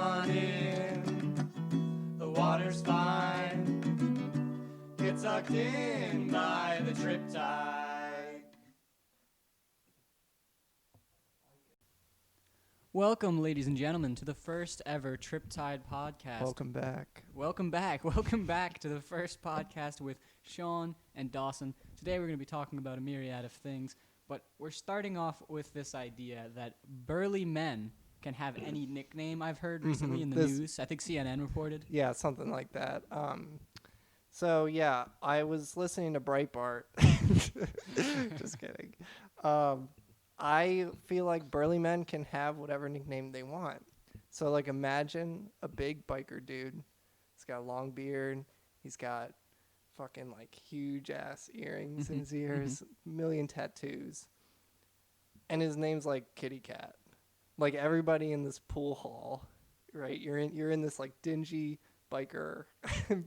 on in. The water's fine. Get sucked in by the Triptide. Welcome, ladies and gentlemen, to the first ever Triptide podcast. Welcome back. Welcome back. Welcome back to the first podcast with Sean and Dawson. Today we're going to be talking about a myriad of things, but we're starting off with this idea that burly men can have any nickname. I've heard recently in the news. I think CNN reported. Yeah, something like that. So, yeah, I was listening to Breitbart. Just kidding. I feel like burly men can have whatever nickname they want. So, like, imagine a big biker dude. He's got a long beard. He's got fucking, like, huge-ass earrings in his ears, million tattoos. And his name's, like, Kitty Cat. Like, everybody in this pool hall, right? You're in this, like, dingy biker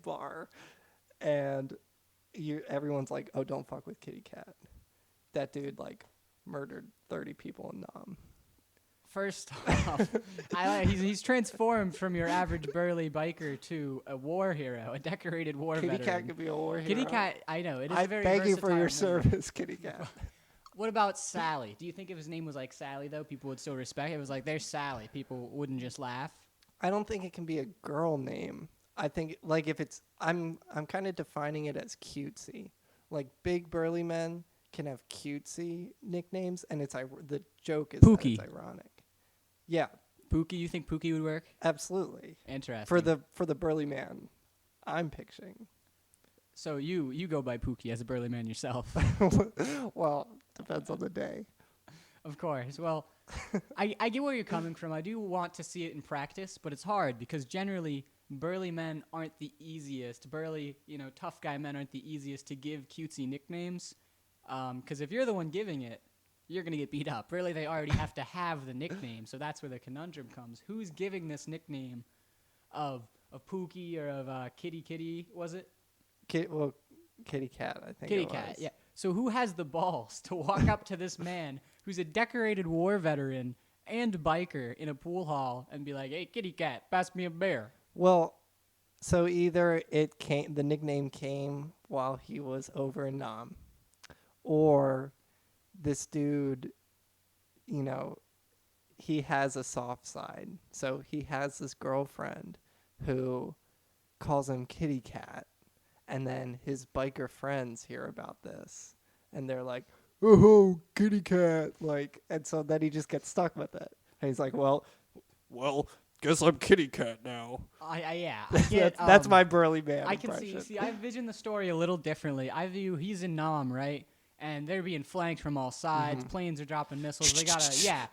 bar. And everyone's like, oh, don't fuck with Kitty Cat. That dude, like, murdered 30 people in Nam. First off, he's transformed from your average burly biker to a war hero, a decorated war veteran. Kitty Cat could be a war hero. Kitty Cat, I know. It is I very beg you for your versatile name. service, Kitty Cat. What about Sally? Do you think if his name was like Sally, though, people would still respect it? It was like, there's Sally. People wouldn't just laugh? I don't think it can be a girl name. I think, like, if it's... I'm kind of defining it as cutesy. Like, big burly men can have cutesy nicknames, and the joke is that it's ironic. Yeah. Pookie, you think Pookie would work? Absolutely. Interesting. For the burly man I'm pitching. So you go by Pookie as a burly man yourself. Well, depends on the day. Of course. Well, I get where you're coming from. I do want to see it in practice, but it's hard because generally burly men aren't the easiest. Burly, tough guy men aren't the easiest to give cutesy nicknames. Because if you're the one giving it, you're going to get beat up. Really, they already have to have the nickname, so that's where the conundrum comes. Who's giving this nickname of Pookie or of Kitty, was it? Kitty Cat, I think Kitty it was. Cat, yeah. So who has the balls to walk up to this man who's a decorated war veteran and biker in a pool hall and be like, hey, Kitty Cat, pass me a bear? Well, so either the nickname came while he was over in Nam, or this dude, he has a soft side. So he has this girlfriend who calls him Kitty Cat, and then his biker friends hear about this, and they're like, oh, Kitty Cat, like, and so then he just gets stuck with it. And he's like, well, guess I'm Kitty Cat now. I get, that's my burly man I can impression. see, I envision the story a little differently. I view he's in Nam, right? And they're being flanked from all sides. Planes are dropping missiles. They gotta, yeah.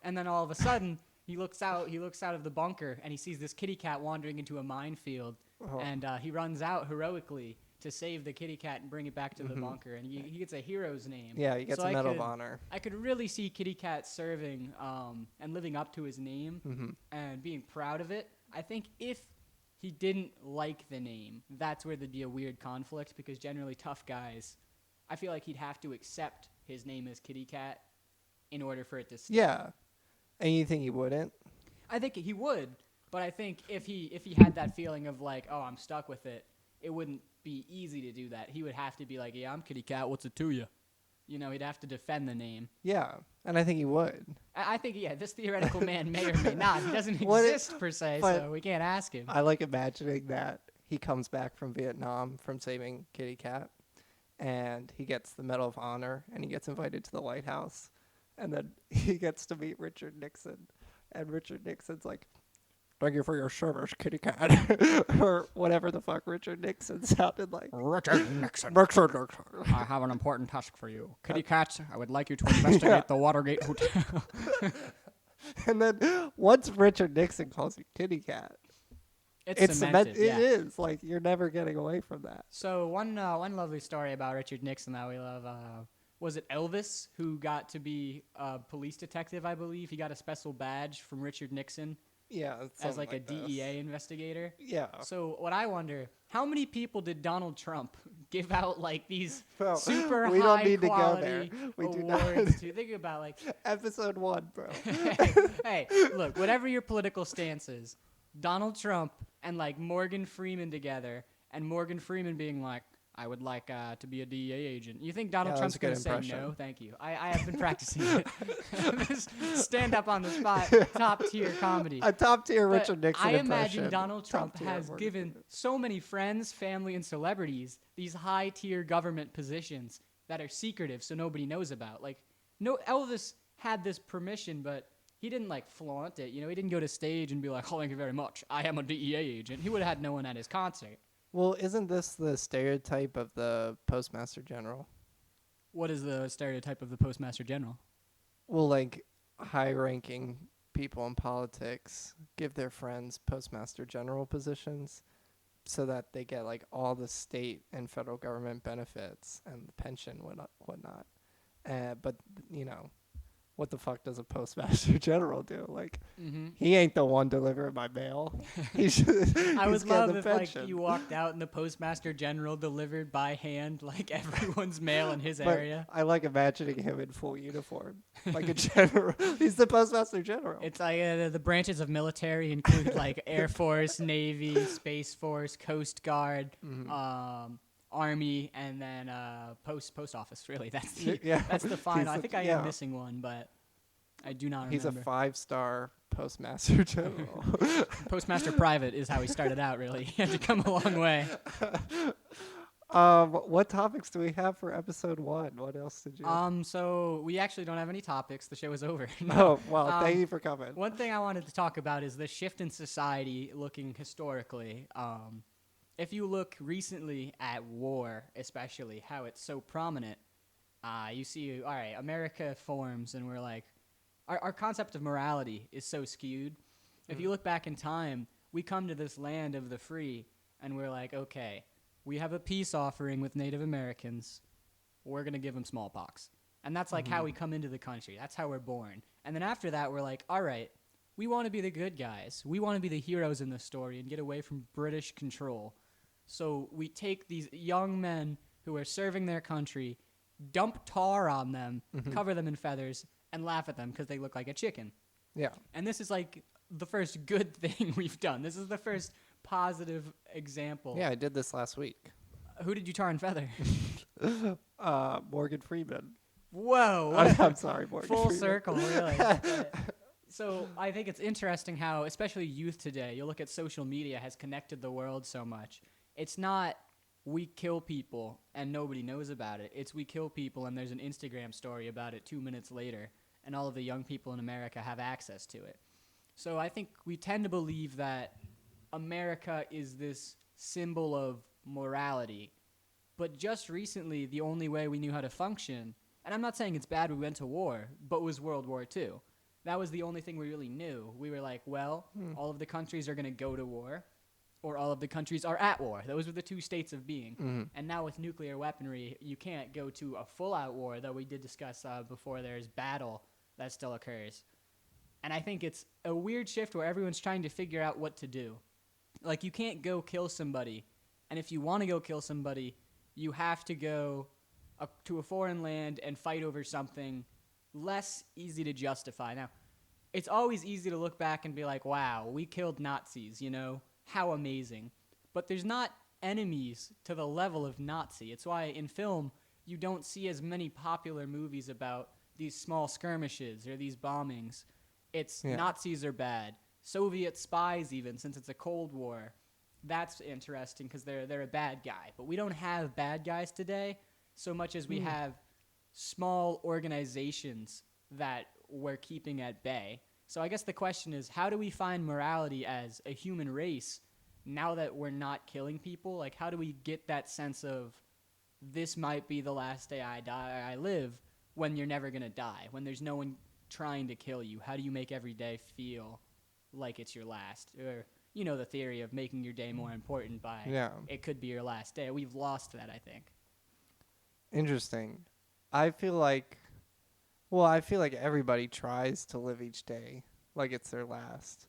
And then all of a sudden, he looks out of the bunker, and he sees this kitty cat wandering into a minefield. And he runs out heroically to save the kitty cat and bring it back to the bunker. And he gets a hero's name. Yeah, he gets a Medal of Honor. I could really see Kitty Cat serving and living up to his name and being proud of it. I think if he didn't like the name, that's where there'd be a weird conflict, because generally tough guys, I feel like he'd have to accept his name as Kitty Cat in order for it to stay. Yeah. And you think he wouldn't? I think he would, but I think if he had that feeling of like, oh, I'm stuck with it, it wouldn't be easy to do that. He would have to be like, yeah, I'm Kitty Cat, what's it to you? He'd have to defend the name. Yeah, and I think he would. I think, yeah, this theoretical man may or may not. He doesn't exist per se, so we can't ask him. I like imagining that he comes back from Vietnam from saving Kitty Cat, and he gets the Medal of Honor, and he gets invited to the White House, and then he gets to meet Richard Nixon, and Richard Nixon's like, thank you for your service, Kitty Cat, or whatever the fuck Richard Nixon sounded like. Richard Nixon. I have an important task for you. Kitty Cat, I would like you to investigate the Watergate Hotel. And then once Richard Nixon calls you Kitty Cat, it's cemented. It is. Like, you're never getting away from that. So one lovely story about Richard Nixon that we love, was it Elvis, who got to be a police detective, I believe? He got a special badge from Richard Nixon. Yeah. As like a DEA investigator. Yeah. So what I wonder, how many people did Donald Trump give out like these Bro, super we high don't need to go there. quality We do not. awards to think about like Episode 1, bro. hey, look, whatever your political stance is, Donald Trump and like Morgan Freeman together, and Morgan Freeman being like, I would like to be a DEA agent. You think Donald Yeah, Trump's that was going a to good say no? impression. Thank you. I have been practicing it. This stand up on the spot, top tier comedy. A top tier But Richard Nixon I impression. imagine Donald Trump Top tier has Morgan given Freeman. so many friends, family, and celebrities these high tier government positions that are secretive, so nobody knows about. Like, no, Elvis had this permission, but he didn't like flaunt it. You know, he didn't go to stage and be like, "Oh, thank you very much. I am a DEA agent." He would have had no one at his concert. Well, isn't this the stereotype of the Postmaster General? What is the stereotype of the Postmaster General? Well, like high-ranking people in politics give their friends Postmaster General positions so that they get like all the state and federal government benefits and the pension whatnot. But you know, what the fuck does a Postmaster General do? Like, he ain't the one delivering my mail. He should. I he's would getting love the if pension. like you walked out and the Postmaster General delivered by hand like everyone's mail in his But area. I like imagining him in full uniform, like a general. He's the Postmaster General. It's like the branches of military include like Air Force, Navy, Space Force, Coast Guard, Army, and then post office. Really, that's the Yeah. that's the final. He's I the- think I yeah. am missing one, but I do not He's a remember. 5-star Postmaster General. Postmaster Private is how he started out. Really, he had to come a long way. What topics do we have for episode 1? What else did you? So we actually don't have any topics. The show is over. Oh well, thank you for coming. One thing I wanted to talk about is the shift in society looking historically. If you look recently at war, especially, how it's so prominent, you see, all right, America forms, and we're like, our concept of morality is so skewed. If you look back in time, we come to this land of the free, and we're like, okay, we have a peace offering with Native Americans. We're going to give them smallpox. And that's like how we come into the country. That's how we're born. And then after that, we're like, all right, we want to be the good guys. We want to be the heroes in the story and get away from British control. So we take these young men who are serving their country, dump tar on them, cover them in feathers, and laugh at them because they look like a chicken. Yeah. And this is like the first good thing we've done. This is the first positive example. Yeah, I did this last week. Who did you tar and feather? Morgan Freeman. Whoa. What a I'm sorry, Morgan full Freeman. circle, really. So I think it's interesting how, especially youth today, you look at social media has connected the world so much. It's not we kill people and nobody knows about it. It's we kill people and there's an Instagram story about it 2 minutes later, and all of the young people in America have access to it. So I think we tend to believe that America is this symbol of morality. But just recently, the only way we knew how to function, and I'm not saying it's bad we went to war, but was World War II. That was the only thing we really knew. We were like, well, all of the countries are going to go to war, or all of the countries are at war. Those were the two states of being. And now with nuclear weaponry, you can't go to a full-out war, though we did discuss before there's battle that still occurs. And I think it's a weird shift where everyone's trying to figure out what to do. Like, you can't go kill somebody, and if you want to go kill somebody, you have to go to a foreign land and fight over something less easy to justify. Now, it's always easy to look back and be like, wow, we killed Nazis, you know? How amazing. But there's not enemies to the level of Nazi. It's why in film you don't see as many popular movies about these small skirmishes or these bombings. It's Nazis are bad. Soviet spies even, since it's a Cold War. That's interesting because they're a bad guy. But we don't have bad guys today so much as we have small organizations that we're keeping at bay. So I guess the question is, how do we find morality as a human race now that we're not killing people? Like, how do we get that sense of this might be the last day I live when you're never going to die, when there's no one trying to kill you? How do you make every day feel like it's your last? Or, you know, the theory of making your day more important by it could be your last day. We've lost that, I think. Interesting. I feel like everybody tries to live each day like it's their last.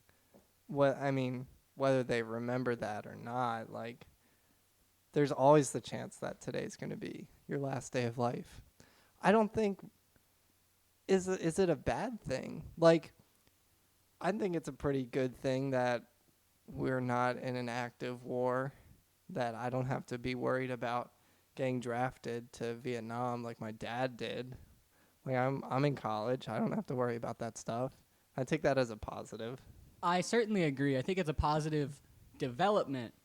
Whether they remember that or not, like, there's always the chance that today's going to be your last day of life. I don't think is it a bad thing? Like, I think it's a pretty good thing that we're not in an active war, that I don't have to be worried about getting drafted to Vietnam like my dad did. Like, I'm in college. I don't have to worry about that stuff. I take that as a positive. I certainly agree. I think it's a positive development,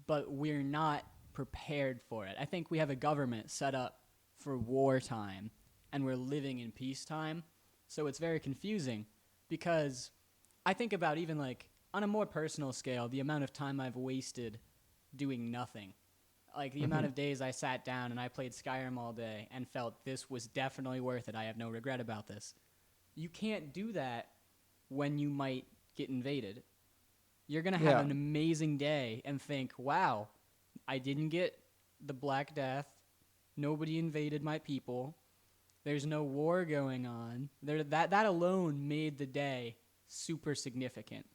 but we're not prepared for it. I think we have a government set up for wartime, and we're living in peacetime. So it's very confusing because I think about even like on a more personal scale, the amount of time I've wasted doing nothing. Like the amount of days I sat down and I played Skyrim all day and felt this was definitely worth it. I have no regret about this. You can't do that when you might get invaded. You're going to have an amazing day and think, wow, I didn't get the Black Death. Nobody invaded my people. There's no war going on. That alone made the day super significant.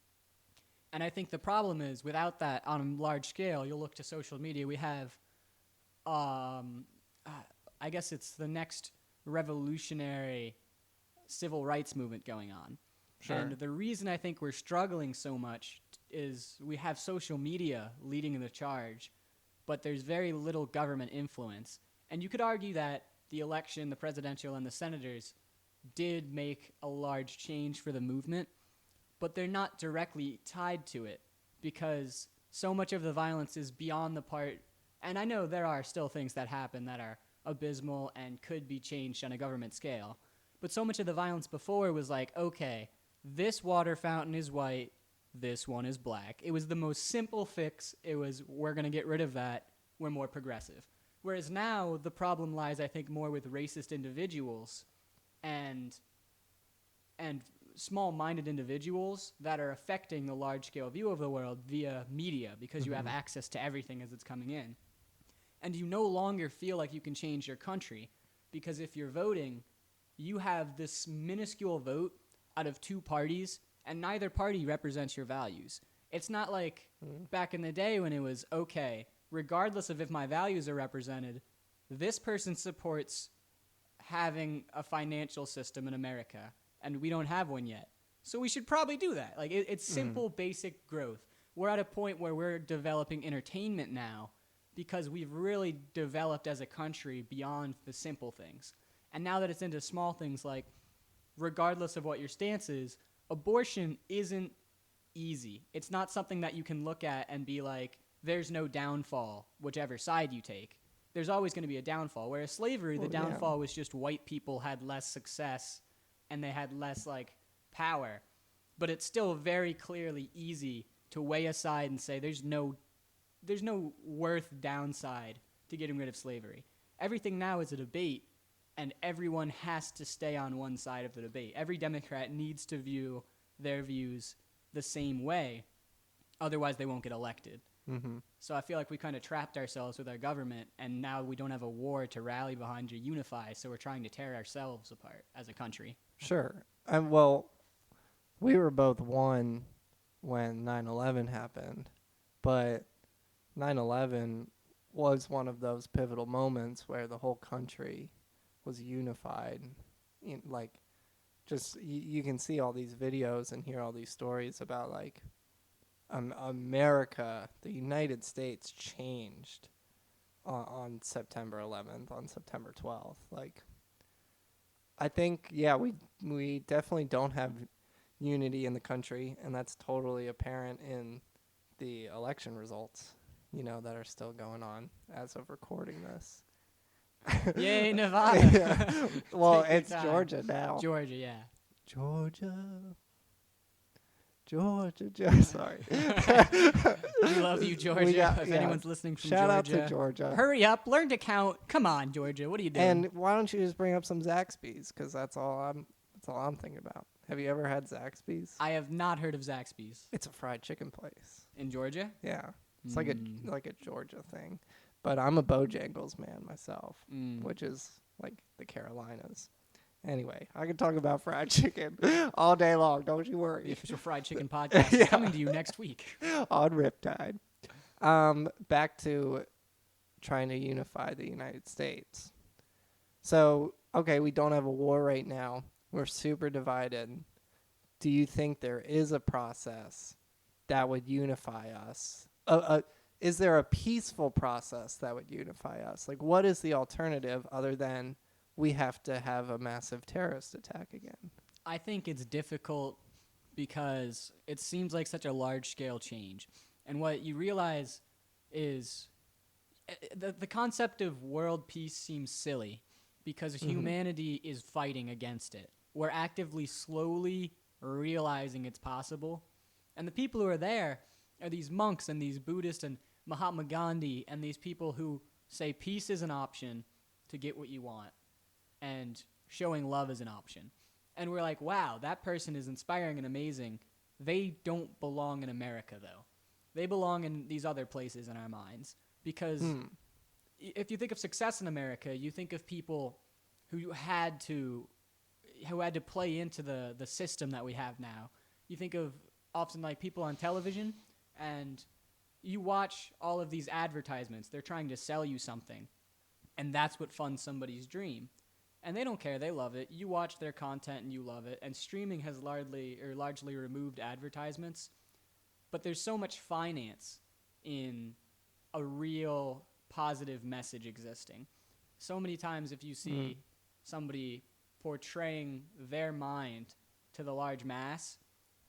And I think the problem is, without that on a large scale, you'll look to social media. We have, I guess it's the next revolutionary civil rights movement going on. Sure. And the reason I think we're struggling so much is we have social media leading the charge, but there's very little government influence. And you could argue that the election, the presidential and the senators, did make a large change for the movement, but they're not directly tied to it because so much of the violence is beyond the part. And I know there are still things that happen that are abysmal and could be changed on a government scale. But so much of the violence before was like, okay, this water fountain is white, this one is black. It was the most simple fix. It was, we're going to get rid of that. We're more progressive. Whereas now the problem lies, I think, more with racist individuals and small-minded individuals that are affecting the large-scale view of the world via media because you have access to everything as it's coming in. And you no longer feel like you can change your country because if you're voting, you have this minuscule vote out of two parties, and neither party represents your values. It's not like back in the day when it was, okay, regardless of if my values are represented, this person supports having a financial system in America, and we don't have one yet. So we should probably do that. Like it's simple, basic growth. We're at a point where we're developing entertainment now because we've really developed as a country beyond the simple things. And now that it's into small things like, regardless of what your stance is, abortion isn't easy. It's not something that you can look at and be like, there's no downfall, whichever side you take. There's always going to be a downfall. Whereas slavery, the downfall was just white people had less success and they had less like power. But it's still very clearly easy to weigh aside and say there's no worth downside to getting rid of slavery. Everything now is a debate, and everyone has to stay on one side of the debate. Every Democrat needs to view their views the same way, otherwise they won't get elected. So I feel like we kind of trapped ourselves with our government, and now we don't have a war to rally behind or unify, so we're trying to tear ourselves apart as a country. Sure. Well, we were both one when 9/11 happened, but 9/11 was one of those pivotal moments where the whole country was unified. You can see all these videos and hear all these stories about like America, the United States changed on September 11th, on September 12th. Like, I think, we definitely don't have unity in the country, and that's totally apparent in the election results, that are still going on as of recording this. Yay, Nevada. Yeah. Well, Take your it's time. Georgia now. Georgia, yeah. Georgia. Sorry. We love you, Georgia. If anyone's listening from Shout Georgia. out to Georgia. Hurry up, learn to count. Come on, Georgia. What are you doing? And why don't you just bring up some Zaxby's? Because that's all I'm thinking about. Have you ever had Zaxby's? I have not heard of Zaxby's. It's a fried chicken place. In Georgia? Yeah, it's like a Georgia thing. But I'm a Bojangles man myself, which is like the Carolinas. Anyway, I can talk about fried chicken all day long. Don't you worry. The official fried chicken podcast is coming to you next week. On Riptide. Back to trying to unify the United States. So, okay, we don't have a war right now. We're super divided. Do you think there is a process that would unify us? Is there a peaceful process that would unify us? Like, what is the alternative other than we have to have a massive terrorist attack again? I think it's difficult because it seems like such a large-scale change. And what you realize is the concept of world peace seems silly because humanity is fighting against it. We're actively, slowly realizing it's possible. And the people who are there are these monks and these Buddhists and Mahatma Gandhi and these people who say peace is an option to get what you want and showing love is an option. And we're like, wow, that person is inspiring and amazing. They don't belong in America, though. They belong in these other places in our minds. Because if you think of success in America, you think of people who had to play into the system that we have now. You think of often like people on television, and you watch all of these advertisements. They're trying to sell you something, and that's what funds somebody's dream. And they don't care. They love it. You watch their content and you love it. And streaming has largely removed advertisements. But there's so much finance in a real positive message existing. So many times if you see somebody portraying their mind to the large mass,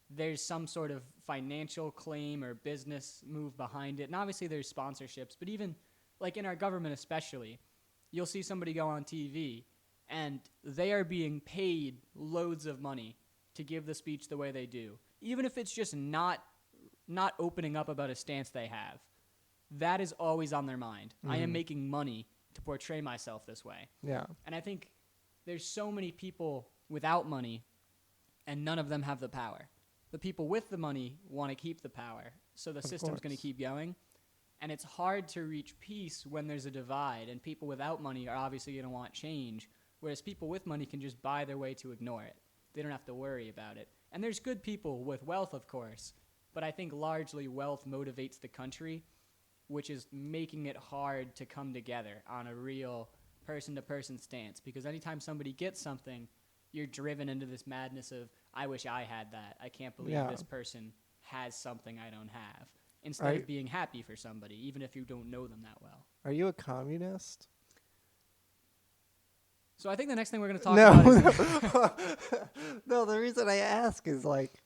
there's some sort of financial claim or business move behind it. And obviously there's sponsorships. But even like in our government especially, you'll see somebody go on TV and they are being paid loads of money to give the speech the way they do. Even if it's just not opening up about a stance they have. That is always on their mind. I am making money to portray myself this way. Yeah. And I think there's so many people without money, and none of them have the power. The people with the money want to keep the power, so the system's going to keep going. And it's hard to reach peace when there's a divide, and people without money are obviously going to want change, whereas people with money can just buy their way to ignore it. They don't have to worry about it. And there's good people with wealth, of course, but I think largely wealth motivates the country, which is making it hard to come together on a real person-to-person stance. Because anytime somebody gets something, you're driven into this madness of, I wish I had that. I can't believe this person has something I don't have. Instead of being happy for somebody, even if you don't know them that well. Are you a communist? So I think the next thing we're going to talk about is... No, the reason I ask is like,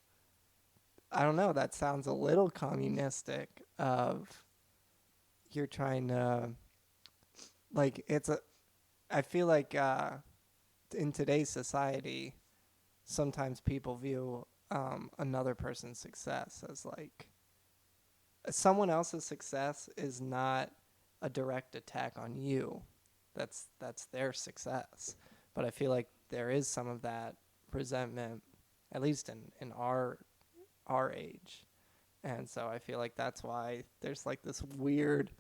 I don't know, that sounds a little communistic of you're trying to, like, I feel like in today's society, sometimes people view another person's success as like, someone else's success is not a direct attack on you. That's their success. But I feel like there is some of that resentment, at least in our age. And so I feel like that's why there's like this weird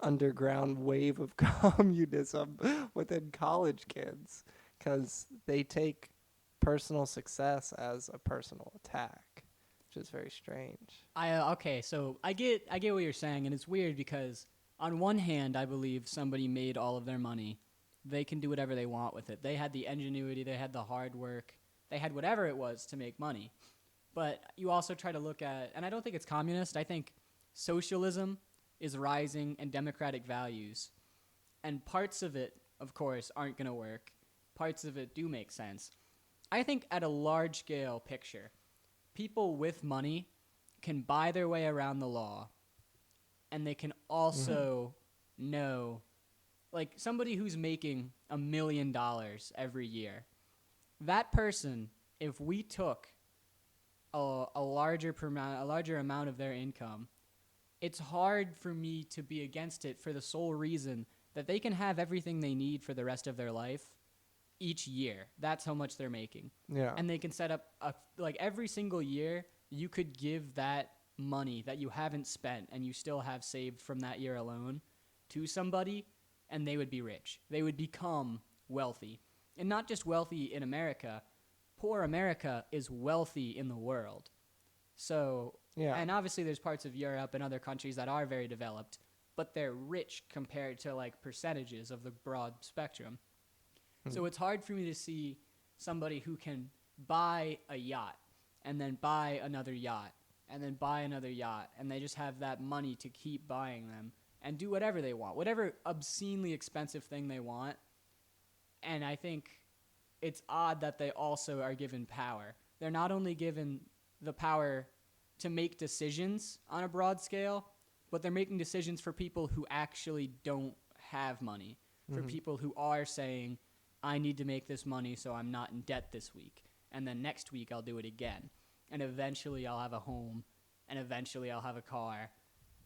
underground wave of communism within college kids, because they take personal success as a personal attack, which is very strange. Okay, so I get what you're saying, and it's weird because on one hand, I believe somebody made all of their money. They can do whatever they want with it. They had the ingenuity, they had the hard work, they had whatever it was to make money. But you also try to look at, and I don't think it's communist, I think socialism is rising and democratic values. And parts of it, of course, aren't going to work. Parts of it do make sense. I think at a large scale picture, people with money can buy their way around the law, and they can also know, like somebody who's making $1 million every year, that person, if we took a larger amount of their income, it's hard for me to be against it for the sole reason that they can have everything they need for the rest of their life each year. That's how much they're making. Yeah. And they can set up, like every single year, you could give that money that you haven't spent and you still have saved from that year alone to somebody, and they would be rich. They would become wealthy. And not just wealthy in America. Poor America is wealthy in the world. So, and obviously there's parts of Europe and other countries that are very developed, but they're rich compared to like percentages of the broad spectrum. So it's hard for me to see somebody who can buy a yacht and then buy another yacht and then buy another yacht, and they just have that money to keep buying them and do whatever they want, whatever obscenely expensive thing they want. And I think it's odd that they also are given power. They're not only given the power to make decisions on a broad scale, but they're making decisions for people who actually don't have money, for people who are saying, I need to make this money so I'm not in debt this week, and then next week I'll do it again, and eventually I'll have a home, and eventually I'll have a car,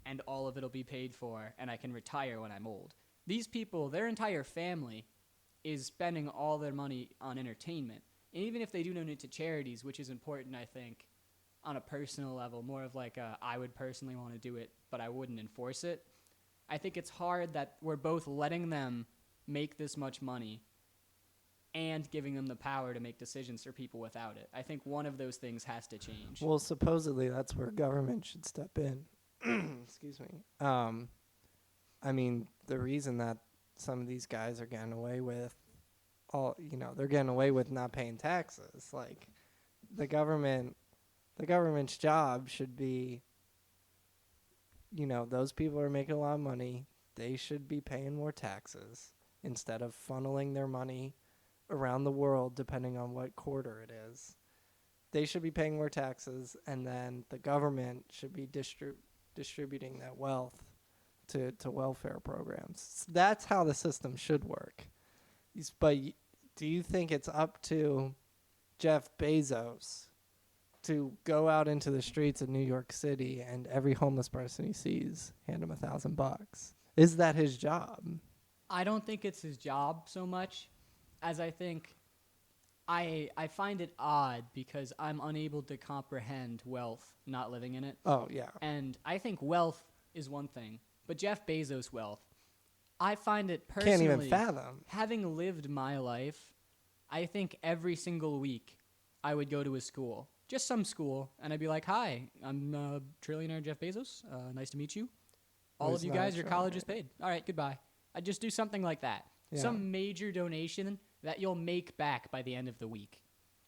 and all of it'll be paid for, and I can retire when I'm old. These people, their entire family is spending all their money on entertainment. And even if they do donate to charities, which is important, I think, on a personal level, more of like I would personally want to do it, but I wouldn't enforce it. I think it's hard that we're both letting them make this much money and giving them the power to make decisions for people without it. I think one of those things has to change. Well, supposedly that's where government should step in. Excuse me. I mean, the reason that some of these guys are getting away with they're getting away with not paying taxes. Like, the government's job should be, those people are making a lot of money. They should be paying more taxes instead of funneling their money around the world, depending on what quarter it is. They should be paying more taxes, and then the government should be distributing that wealth to welfare programs. That's how the system should work. But do you think it's up to Jeff Bezos to go out into the streets of New York City and every homeless person he sees hand him $1,000? Is that his job? I don't think it's his job so much as I think I find it odd because I'm unable to comprehend wealth not living in it. Oh, yeah. And I think wealth is one thing, but Jeff Bezos' wealth, I find it personally... Can't even fathom. Having lived my life, I think every single week I would go to his school, just some school, and I'd be like, hi, I'm trillionaire Jeff Bezos. Nice to meet you. All of you guys, your college is paid. All right, goodbye. I'd just do something like that. Yeah. Some major donation that you'll make back by the end of the week.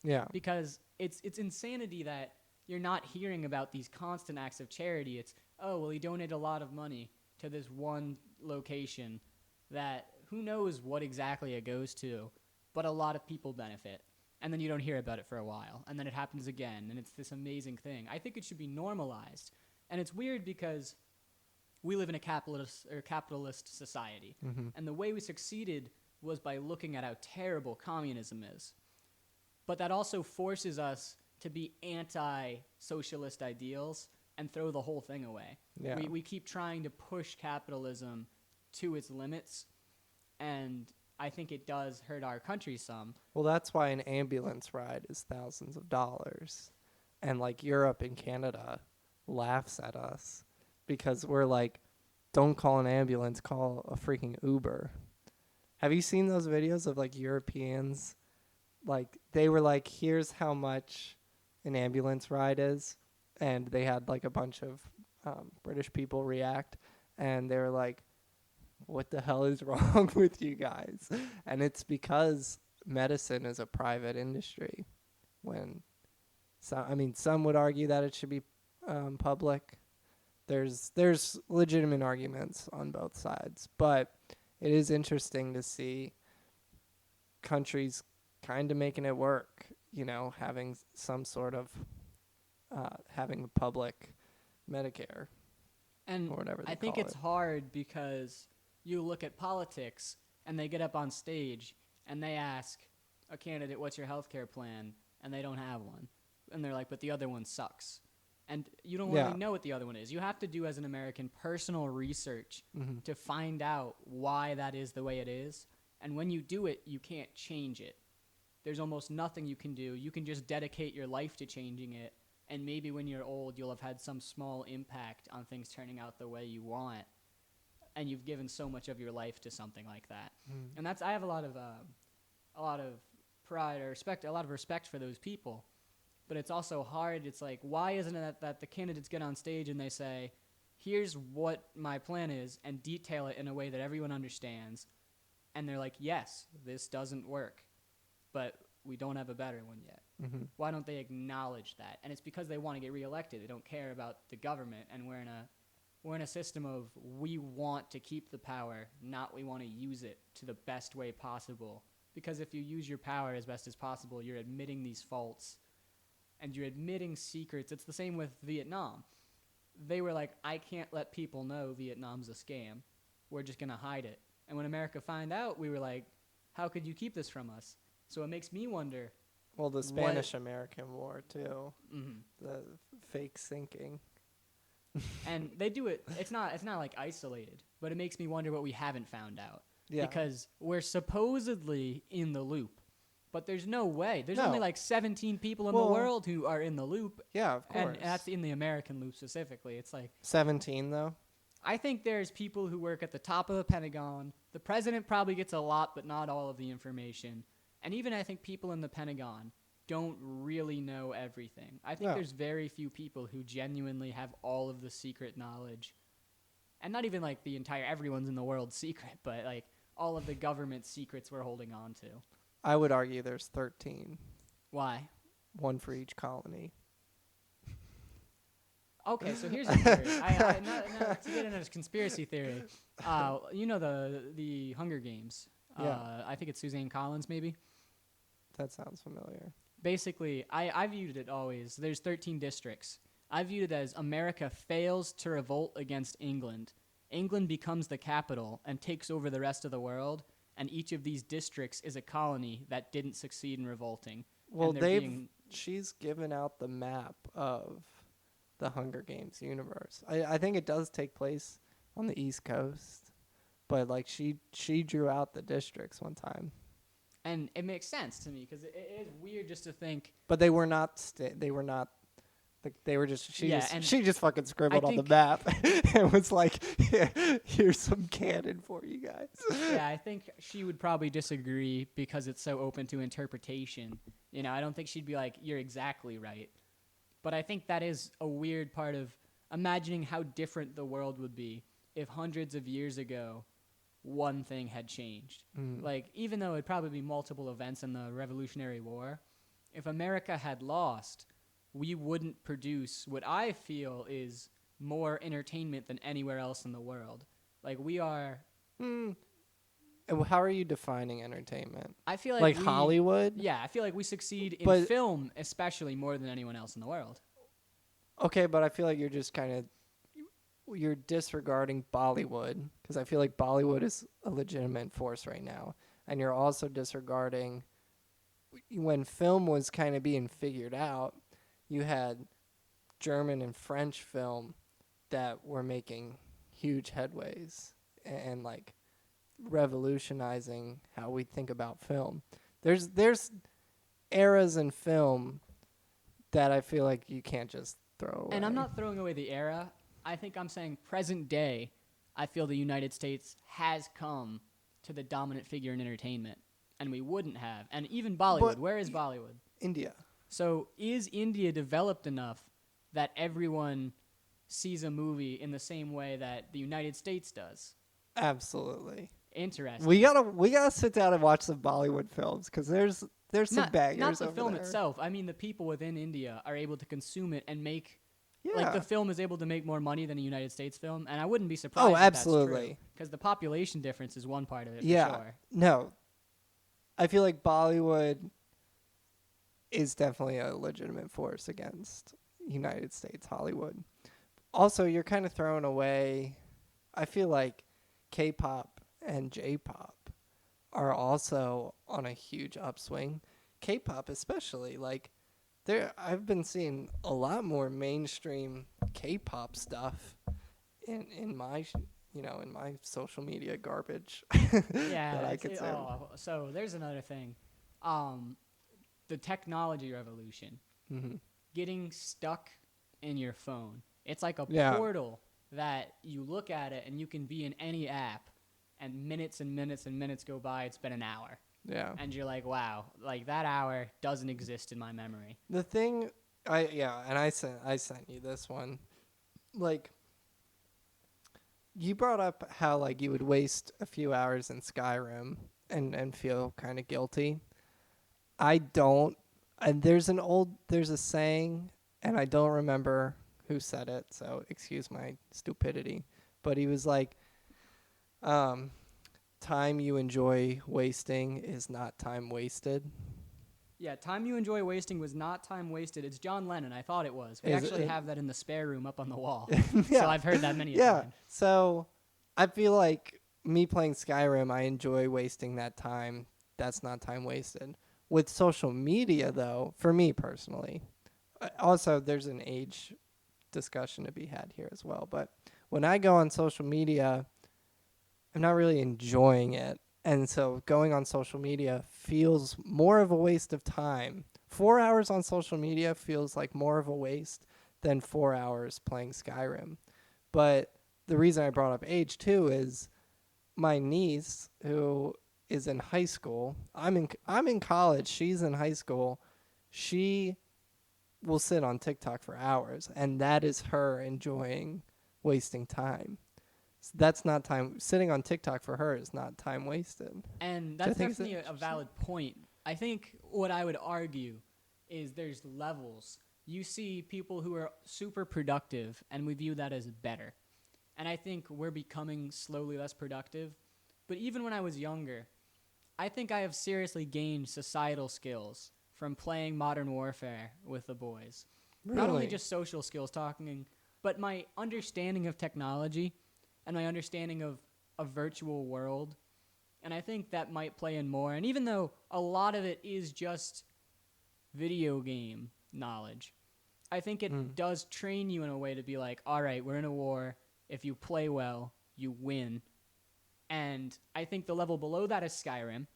Yeah. Because it's insanity that you're not hearing about these constant acts of charity. It's, oh, well, he donated a lot of money to this one location that who knows what exactly it goes to, but a lot of people benefit. And then you don't hear about it for a while. And then it happens again, and it's this amazing thing. I think it should be normalized. And it's weird because we live in a capitalist society. Mm-hmm. And the way we succeeded was by looking at how terrible communism is. But that also forces us to be anti-socialist ideals and throw the whole thing away. Yeah. We keep trying to push capitalism to its limits, and I think it does hurt our country some. Well, that's why an ambulance ride is thousands of dollars. And, like, Europe and Canada laughs at us because we're like, don't call an ambulance, call a freaking Uber. Have you seen those videos of, like, Europeans? Like, they were like, here's how much an ambulance ride is. And they had, like, a bunch of British people react. And they were like, what the hell is wrong with you guys? And it's because medicine is a private industry. Some would argue that it should be public. There's legitimate arguments on both sides, but it is interesting to see countries kind of making it work, having some sort of having public Medicare And or whatever they I think call it's it. hard because you look at politics and they get up on stage and they ask a candidate, what's your healthcare plan? And they don't have one. And they're like, but the other one sucks. And you don't Yeah. really know what the other one is. You have to do, as an American, personal research Mhm. to find out why that is the way it is. And when you do it, you can't change it. There's almost nothing you can do. You can just dedicate your life to changing it. And maybe when you're old, you'll have had some small impact on things turning out the way you want. And you've given so much of your life to something like that. Mm. And I have a lot of pride or respect, a lot of respect for those people. But it's also hard. It's like, why isn't it that the candidates get on stage and they say, here's what my plan is, and detail it in a way that everyone understands. And they're like, yes, this doesn't work, but we don't have a better one yet. Mm-hmm. Why don't they acknowledge that? And it's because they want to get reelected. They don't care about the government, and we're in a system of we want to keep the power, not we want to use it to the best way possible. Because if you use your power as best as possible, you're admitting these faults, and you're admitting secrets. It's the same with Vietnam. They were like, I can't let people know Vietnam's a scam. We're just going to hide it. And when America found out, we were like, how could you keep this from us? So it makes me wonder. Well, the Spanish-American War, too. Mm-hmm. The fake sinking. And they do it. It's not like isolated, but it makes me wonder what we haven't found out. Yeah. Because we're supposedly in the loop, but there's no way. There's No. only like 17 people in the world who are in the loop. Yeah, of course. And that's in the American loop specifically. It's like 17, though? I think there's people who work at the top of the Pentagon. The president probably gets a lot, but not all of the information. And even I think people in the Pentagon don't really know everything. I think there's very few people who genuinely have all of the secret knowledge. And not even like the entire everyone's in the world secret, but like all of the government secrets we're holding on to. I would argue there's 13. Why? One for each colony. Okay, so here's a theory. To get into this conspiracy theory, you know the Hunger Games. Yeah. I think it's Suzanne Collins, maybe. That sounds familiar. Basically, I viewed it always. There's 13 districts. I viewed it as America fails to revolt against England. England becomes the capital and takes over the rest of the world, and each of these districts is a colony that didn't succeed in revolting. Well, And she's given out the map of the Hunger Games universe. I think it does take place on the East Coast, but like she drew out the districts one time. And it makes sense to me because it is weird just to think. But they were not. They were just. She just fucking scribbled on the map and was like, "Here's some canon for you guys." Yeah, I think she would probably disagree because it's so open to interpretation. You know, I don't think she'd be like, "You're exactly right." But I think that is a weird part of imagining how different the world would be if hundreds of years ago one thing had changed. Like, even though it'd probably be multiple events in the Revolutionary War, if America had lost, we wouldn't produce what I feel is more entertainment than anywhere else in the world. Like, we are... How are you defining entertainment? I feel like Hollywood? Yeah, I feel like we succeed in film especially more than anyone else in the world. Okay, but I feel like you're just kind of... You're disregarding Bollywood, because I feel like Bollywood is a legitimate force right now. And you're also disregarding... When film was kind of being figured out, you had German and French film that were making huge headways and like revolutionizing how we think about film. There's eras in film that I feel like you can't just throw away. And I'm not throwing away the era. I think I'm saying present day, I feel the United States has come to the dominant figure in entertainment. And we wouldn't have. And even Bollywood. Where is Bollywood? India. So is India developed enough that everyone sees a movie in the same way that the United States does? Absolutely. Interesting. We gotta sit down and watch some Bollywood films because there's some bangers. Not the over film there. itself. I mean, the people within India are able to consume it and make. Yeah. Like, the film is able to make more money than a United States film, and I wouldn't be surprised. Oh, absolutely. Because the population difference is one part of it. Yeah. For sure. No. I feel like Bollywood is definitely a legitimate force against United States Hollywood. Also, you're kind of throwing away. I feel like K-pop and J-pop are also on a huge upswing. K-pop especially, like I've been seeing a lot more mainstream K-pop stuff in my in my social media garbage Yeah, that I consume. So there's another thing. The technology revolution. Mm-hmm. Getting stuck in your phone. It's like a portal that you look at it and you can be in any app and minutes and minutes and minutes go by. It's been an hour. Yeah. And you're like, wow, like that hour doesn't exist in my memory. The thing, I sent you this one. Like, you brought up how like you would waste a few hours in Skyrim and feel kind of guilty. I don't. And there's a saying, and I don't remember who said it, so excuse my stupidity. But he was like, time you enjoy wasting is not time wasted. Yeah, time you enjoy wasting was not time wasted. It's John Lennon. I thought it was. We Is actually it? have that in the spare room up on the wall. Yeah. So I've heard that many Yeah. times. So I feel like me playing Skyrim, I enjoy wasting that time. That's not time wasted. With social media, though, for me personally, also there's an age discussion to be had here as well. But when I go on social media, I'm not really enjoying it. And so going on social media feels more of a waste of time. 4 hours on social media feels like more of a waste than 4 hours playing Skyrim. But the reason I brought up age too is my niece, who is in high school. I'm in college. She's in high school. She will sit on TikTok for hours, and that is her enjoying wasting time. So that's not time. Sitting on TikTok for her is not time wasted. And I that's think is definitely a valid point. I think what I would argue is there's levels. You see people who are super productive, and we view that as better. And I think we're becoming slowly less productive. But even when I was younger, I think I have seriously gained societal skills from playing Modern Warfare with the boys. Not only Really? just social skills, talking, but my understanding of technology and my understanding of a virtual world. And I think that might play in more. And even though a lot of it is just video game knowledge, I think it does train you in a way to be like, all right, we're in a war. If you play well, you win. And I think the level below that is Skyrim,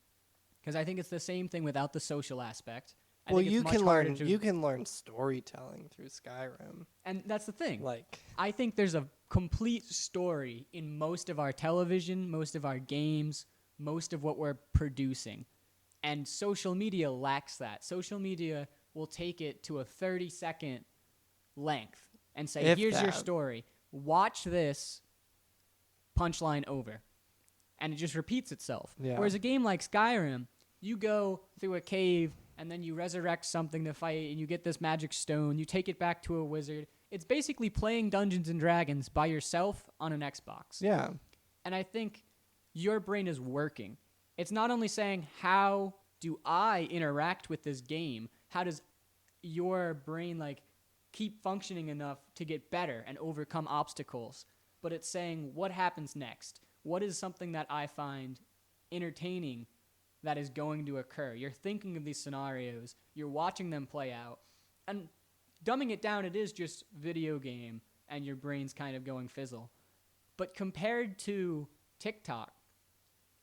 because I think it's the same thing without the social aspect. I Well, think it's you much can harder learn to- you can learn storytelling through Skyrim. And that's the thing. Like, I think there's a complete story in most of our television, most of our games, most of what we're producing. And social media lacks that. Social media will take it to a 30-second length and say, If here's your that. story. Watch this, punchline over. And it just repeats itself. Yeah. Whereas a game like Skyrim, you go through a cave and then you resurrect something to fight and you get this magic stone. You take it back to a wizard. It's basically playing Dungeons and Dragons by yourself on an Xbox. yeah. And I think your brain is working. It's not only saying, how do I interact with this game? How does your brain like keep functioning enough to get better and overcome obstacles? But it's saying, what happens next? What is something that I find entertaining that is going to occur? You're thinking of these scenarios. You're watching them play out. And dumbing it down, it is just video game, and your brain's kind of going fizzle. But compared to TikTok,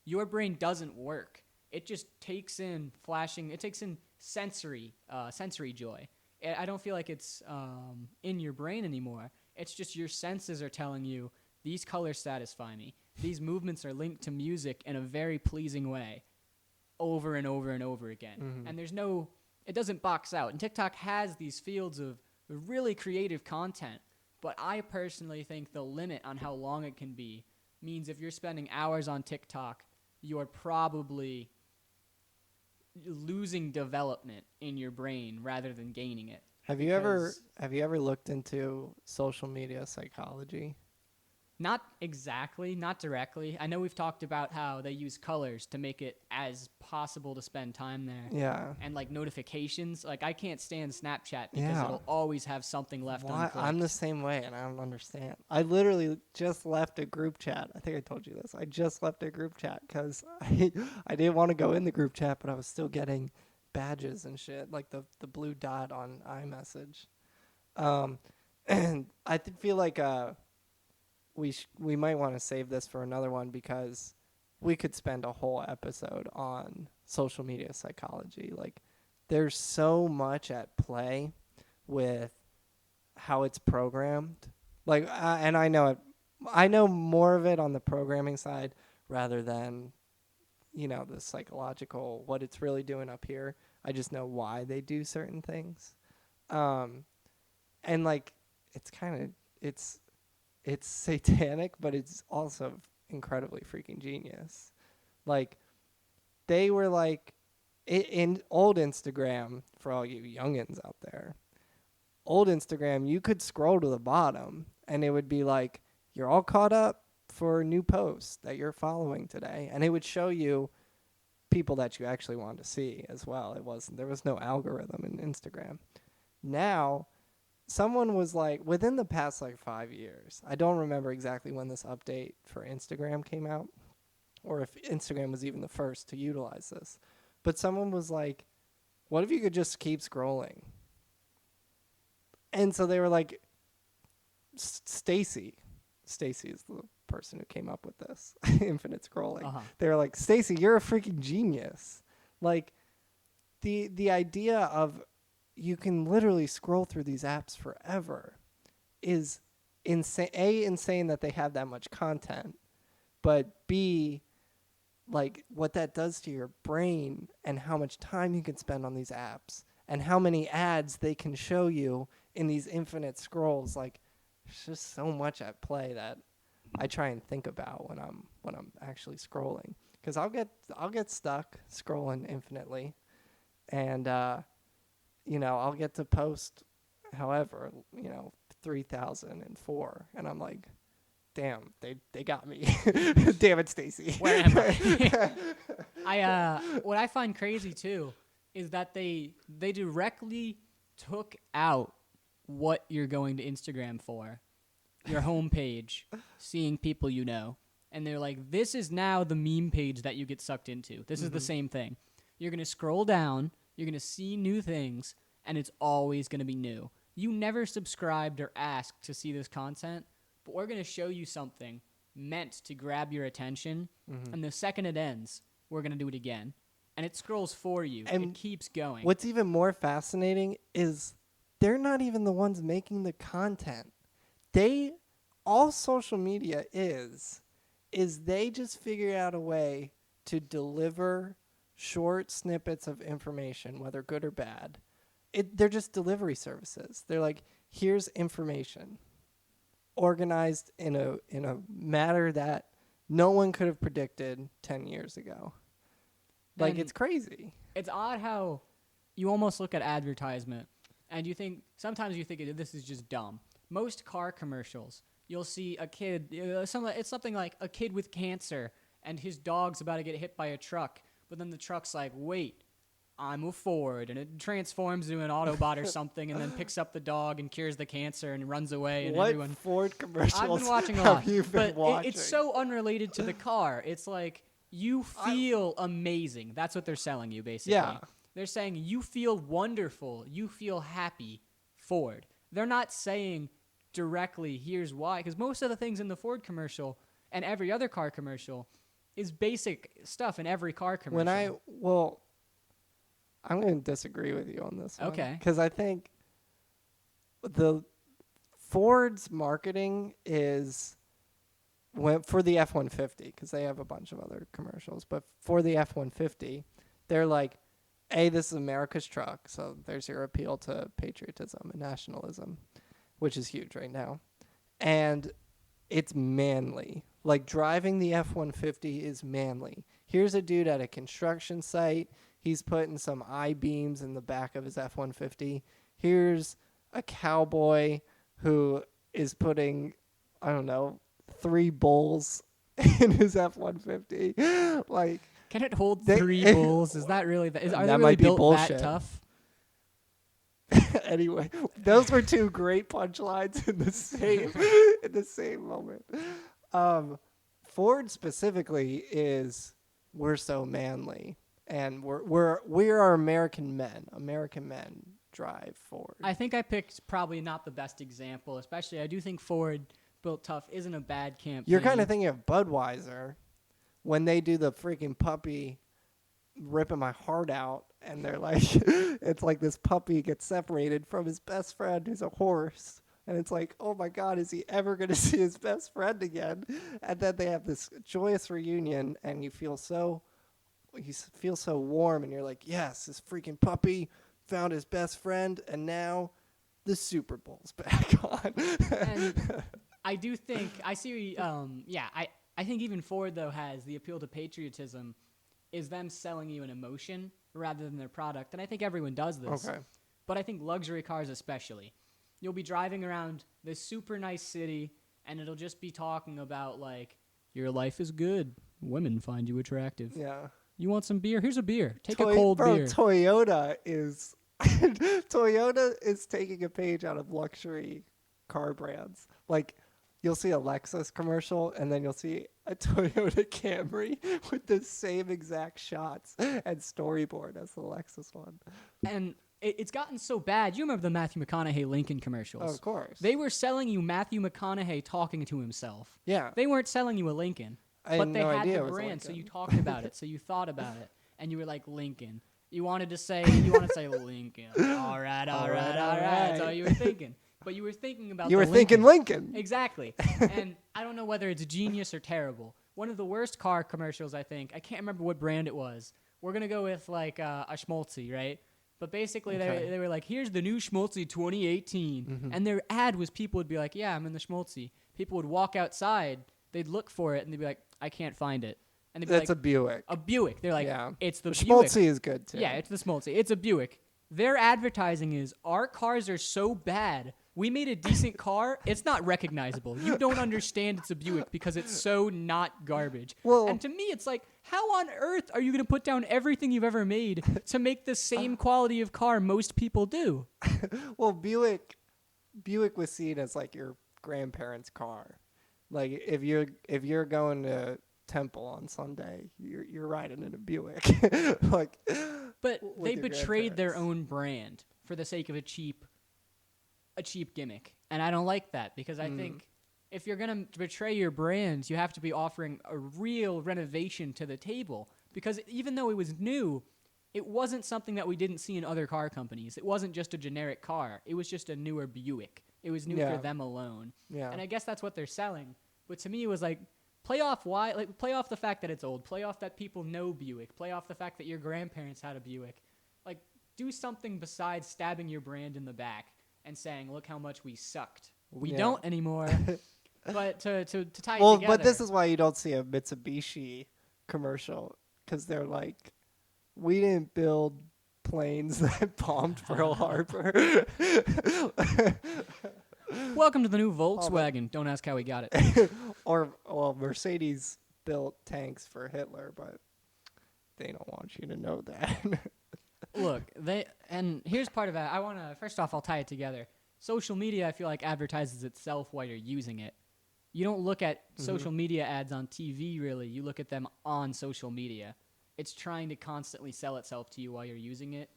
your brain doesn't work. It just takes in flashing. It takes in sensory joy. I don't feel like it's in your brain anymore. It's just your senses are telling you, these colors satisfy me. These movements are linked to music in a very pleasing way over and over and over again. Mm-hmm. And it doesn't box out. And TikTok has these fields of really creative content. But I personally think the limit on how long it can be means if you're spending hours on TikTok, you're probably losing development in your brain rather than gaining it. Have you ever looked into social media psychology? Not exactly, not directly. I know we've talked about how they use colors to make it as possible to spend time there. Yeah. And like notifications, like I can't stand Snapchat because Yeah. it'll always have something left Why? unclicked. I'm the same way, and I don't understand. I literally just left a group chat. I think I told you this. I just left a group chat because I didn't want to go in the group chat, but I was still getting badges and shit, like the blue dot on iMessage. And I feel like we might want to save this for another one because we could spend a whole episode on social media psychology. Like, there's so much at play with how it's programmed. Like, and I know it. I know more of it on the programming side rather than, the psychological, what it's really doing up here. I just know why they do certain things. And like, it's it's satanic, but it's also incredibly freaking genius. Like, they were like, in old Instagram, for all you youngins out there, old Instagram, you could scroll to the bottom and it would be like, you're all caught up for new posts that you're following today. And it would show you people that you actually wanted to see as well. There was no algorithm in Instagram. Now, someone was like, within the past like 5 years, I don't remember exactly when this update for Instagram came out, or if Instagram was even the first to utilize this, but someone was like, what if you could just keep scrolling? And so they were like, Stacy is the person who came up with this infinite scrolling. Uh-huh. They were like, Stacy, you're a freaking genius. Like, the idea of you can literally scroll through these apps forever is insane. A, insane that they have that much content, but B, like, what that does to your brain and how much time you can spend on these apps and how many ads they can show you in these infinite scrolls. Like, there's just so much at play that I try and think about when I'm actually scrolling, because I'll get stuck scrolling infinitely, and I'll get to post, however, 3,004, and I'm like, damn, they got me. Damn it, Stacy. Where am I? What I find crazy too is that they directly took out what you're going to Instagram for, your homepage, seeing people you know, and they're like, this is now the meme page that you get sucked into. This is the same thing. You're gonna scroll down, you're gonna see new things, and it's always gonna be new. You never subscribed or asked to see this content, but we're going to show you something meant to grab your attention, and the second it ends, we're going to do it again. And it scrolls for you. And it keeps going. What's even more fascinating is they're not even the ones making the content. All social media is they just figure out a way to deliver short snippets of information, whether good or bad. They're just delivery services. They're like, here's information organized in a matter that no one could have predicted 10 years ago. Like, And it's crazy. It's odd how you almost look at advertisement and sometimes you think this is just dumb. Most car commercials, you'll see a kid, it's something like a kid with cancer and his dog's about to get hit by a truck, but then the truck's like, wait, I'm a Ford, and it transforms into an Autobot or something, and then picks up the dog and cures the cancer and runs away. And What everyone. Ford commercials I've been watching a have lot, you been but watching? it's so unrelated to the car. It's like you feel amazing. That's what they're selling you, basically. Yeah. They're saying you feel wonderful, you feel happy, Ford. They're not saying directly, here's why, because most of the things in the Ford commercial and every other car commercial is basic stuff in every car commercial. I'm going to disagree with you on this one. Okay. Because I think the Ford's marketing for the F-150, because they have a bunch of other commercials, but for the F-150, they're like, this is America's truck, so there's your appeal to patriotism and nationalism, which is huge right now. And it's manly. Like, driving the F-150 is manly. Here's a dude at a construction site. He's putting some I-beams in the back of his F-150. Here's a cowboy who is putting, 3 bulls in his F-150. Like, can it hold 3 bulls? Is that really? Are they really might be built bullshit. that tough? Anyway, those were 2 great punchlines in the same moment. Ford specifically is, we're so manly, and we are American men. American men drive Ford. I think I picked probably not the best example, especially I do think Ford built tough isn't a bad campaign. You're kind of thinking of Budweiser when they do the freaking puppy ripping my heart out, and they're like, it's like this puppy gets separated from his best friend who's a horse. And it's like, oh my God, is he ever going to see his best friend again? And then they have this joyous reunion, and you feel so warm, and you're like, yes, this freaking puppy found his best friend, and now the Super Bowl's back on. I do think I see. I think even Ford though has the appeal to patriotism is them selling you an emotion rather than their product, and I think everyone does this. Okay. But I think luxury cars especially. You'll be driving around this super nice city, and it'll just be talking about like your life is good, women find you attractive. Yeah. You want some beer? Here's a beer. Take a cold beer. Toyota is Toyota is taking a page out of luxury car brands. Like, you'll see a Lexus commercial, and then you'll see a Toyota Camry with the same exact shots and storyboard as the Lexus one. And it's gotten so bad. You remember the Matthew McConaughey Lincoln commercials? Oh, of course. They were selling you Matthew McConaughey talking to himself. Yeah. They weren't selling you a Lincoln. I But had they no had idea the it was brand, so Lincoln. you talked about it, so you thought about it, and you were like Lincoln. You wanted to say Lincoln. All right. That's all you were thinking. But you were thinking about You the were thinking Lincoln. Exactly. And I don't know whether it's genius or terrible. One of the worst car commercials, I think. I can't remember what brand it was. We're gonna go with like a Schmaltzy, right? But basically, Okay. they were like, "Here's the new Schmaltzy 2018," Mm-hmm. and their ad was people would be like, "Yeah, I'm in the Schmaltzy." People would walk outside, they'd look for it, and they'd be like, "I can't find it." And they'd be That's like, a Buick. a Buick. They're like, Yeah. "It's the The Buick." Schmaltzy is good, too. Yeah, it's the Schmaltzy. It's a Buick. Their advertising is, our cars are so bad. We made a decent car. It's not recognizable. You don't understand it's a Buick because it's so not garbage. Well- and to me, it's like, how on earth are you going to put down everything you've ever made to make the same quality of car most people do? Well, Buick was seen as like your grandparents' car. Like, if you're going to Temple on Sunday, you're riding in a Buick. Like, But with they your betrayed their grandparents. own brand for the sake of a cheap gimmick. And I don't like that because I think if you're going to betray your brands, you have to be offering a real renovation to the table. Because even though it was new, it wasn't something that we didn't see in other car companies. It wasn't just a generic car. It was just a newer Buick. It was new Yeah. for them alone. Yeah. And I guess that's what they're selling. But to me, it was like, play off the fact that it's old. Play off that people know Buick. Play off the fact that your grandparents had a Buick. Like, do something besides stabbing your brand in the back and saying, look how much we sucked. We Yeah. don't anymore. But to tie it well, together. but this is why you don't see a Mitsubishi commercial, because they're like, we didn't build planes that bombed Pearl Harbor. Welcome to the new Volkswagen. Don't ask how we got it. Or, well, Mercedes built tanks for Hitler, but they don't want you to know that. Look, and here's part of it. First off, I'll tie it together. Social media, I feel like, advertises itself while you're using it. You don't look at social media ads on TV, really. You look at them on social media. It's trying to constantly sell itself to you while you're using it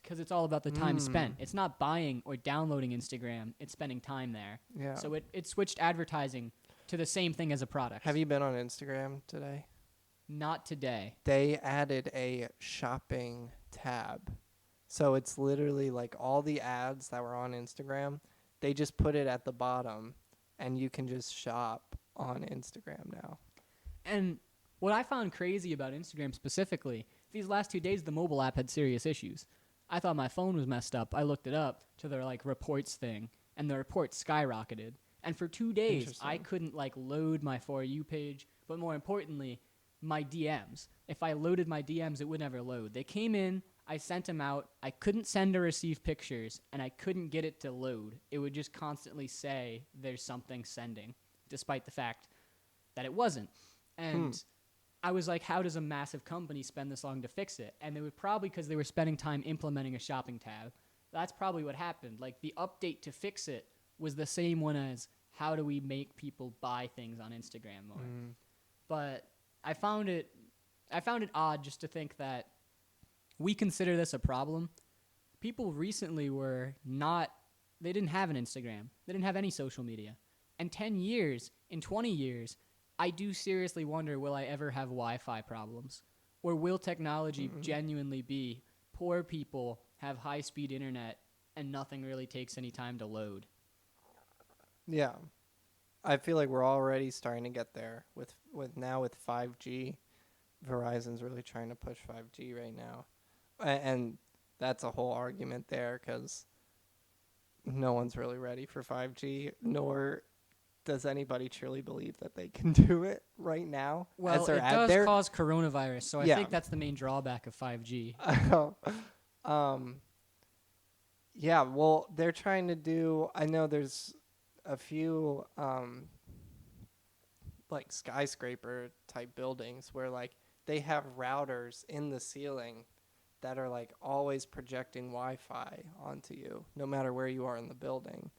because it's all about the time spent. It's not buying or downloading Instagram. It's spending time there. Yeah. So it switched advertising to the same thing as a product. Have you been on Instagram today? Not today. They added a shopping tab. So it's literally like all the ads that were on Instagram, they just put it at the bottom, and you can just shop on Instagram now. And what I found crazy about Instagram specifically, these last 2 days, the mobile app had serious issues. I thought my phone was messed up. I looked it up to their like reports thing, and the reports skyrocketed. And for 2 days, I Interesting. couldn't like load my For You page, but more importantly, my DMs. If I loaded my DMs, it would never load. They came in, I sent them out, I couldn't send or receive pictures, and I couldn't get it to load. It would just constantly say there's something sending, despite the fact that it wasn't. And I was like, how does a massive company spend this long to fix it? And they would probably because they were spending time implementing a shopping tab. That's probably what happened. Like, the update to fix it was the same one as how do we make people buy things on Instagram more. But I found it odd just to think that we consider this a problem. People recently they didn't have an Instagram. They didn't have any social media. And 20 years, I do seriously wonder, will I ever have Wi-Fi problems? Or will technology genuinely be poor people have high-speed internet and nothing really takes any time to load? Yeah. I feel like we're already starting to get there with 5G. Verizon's really trying to push 5G right now. And that's a whole argument there because no one's really ready for 5G, nor does anybody truly believe that they can do it right now? Well, it does cause coronavirus, so I think that's the main drawback of 5G. Yeah, well, they're trying to do. I know there's a few like skyscraper type buildings where like they have routers in the ceiling that are like always projecting Wi-Fi onto you, no matter where you are in the building.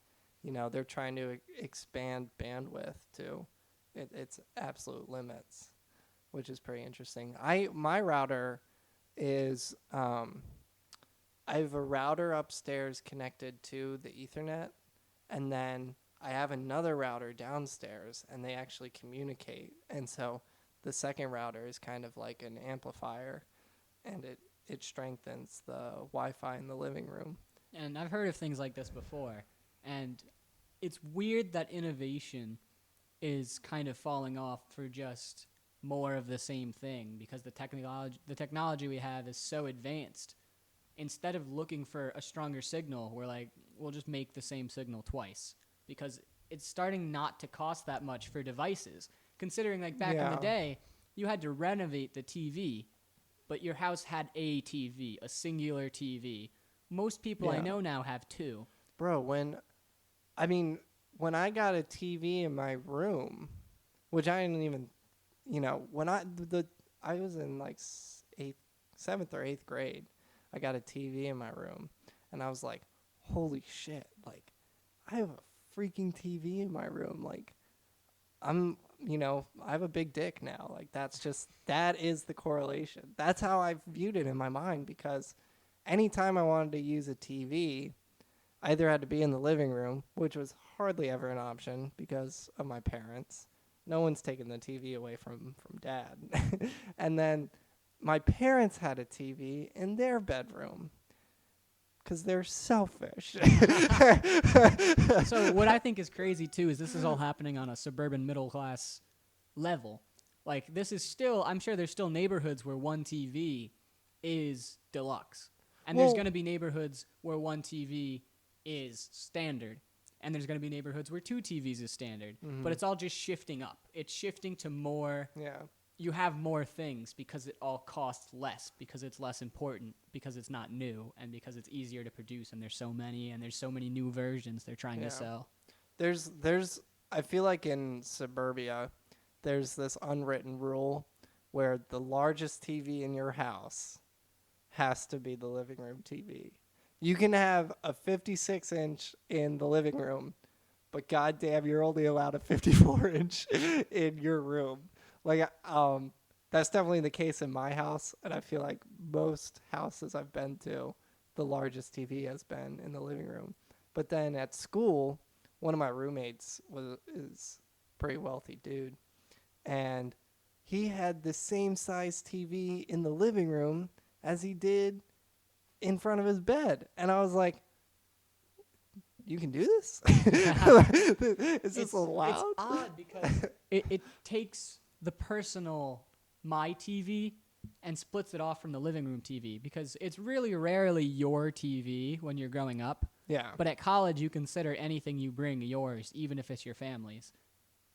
You know, they're trying to expand bandwidth to its absolute limits, which is pretty interesting. My router is I have a router upstairs connected to the Ethernet, and then I have another router downstairs, and they actually communicate. And so the second router is kind of like an amplifier, and it strengthens the Wi-Fi in the living room. And I've heard of things like this before, and it's weird that innovation is kind of falling off for just more of the same thing, because the technology we have is so advanced. Instead of looking for a stronger signal, we're like, we'll just make the same signal twice, because it's starting not to cost that much for devices. Considering like back in the day, you had to renovate the TV, but your house had a TV, a singular TV. Most people I know now have two. Bro, when I got a TV in my room, which I didn't even, when I was in like 7th or 8th grade, I got a TV in my room, and I was like, holy shit, like, I have a freaking TV in my room. Like, I have a big dick now. Like, that is the correlation. That's how I viewed it in my mind, because anytime I wanted to use a TV, I either had to be in the living room, which was hardly ever an option because of my parents. No one's taking the TV away from Dad. And then my parents had a TV in their bedroom because they're selfish. So what I think is crazy, too, is this is all happening on a suburban middle class level. Like, this is still, I'm sure there's still neighborhoods where one TV is deluxe. And there's going to be neighborhoods where one TV is standard. And there's going to be neighborhoods where two TVs is standard. Mm-hmm. But it's all just shifting up. It's shifting to more. Yeah. You have more things because it all costs less, because it's less important, because it's not new, and because it's easier to produce, and there's so many new versions they're trying to sell. I feel like in suburbia, there's this unwritten rule where the largest TV in your house has to be the living room TV. You can have a 56-inch in the living room, but goddamn, you're only allowed a 54-inch in your room. Like, that's definitely the case in my house, and I feel like most houses I've been to, the largest TV has been in the living room. But then at school, one of my roommates is a pretty wealthy dude, and he had the same size TV in the living room as he did in front of his bed. And I was like, you can do this? Is this allowed? It's odd because it takes the personal my TV and splits it off from the living room TV, because it's really rarely your TV when you're growing up. Yeah. But at college, you consider anything you bring yours, even if it's your family's.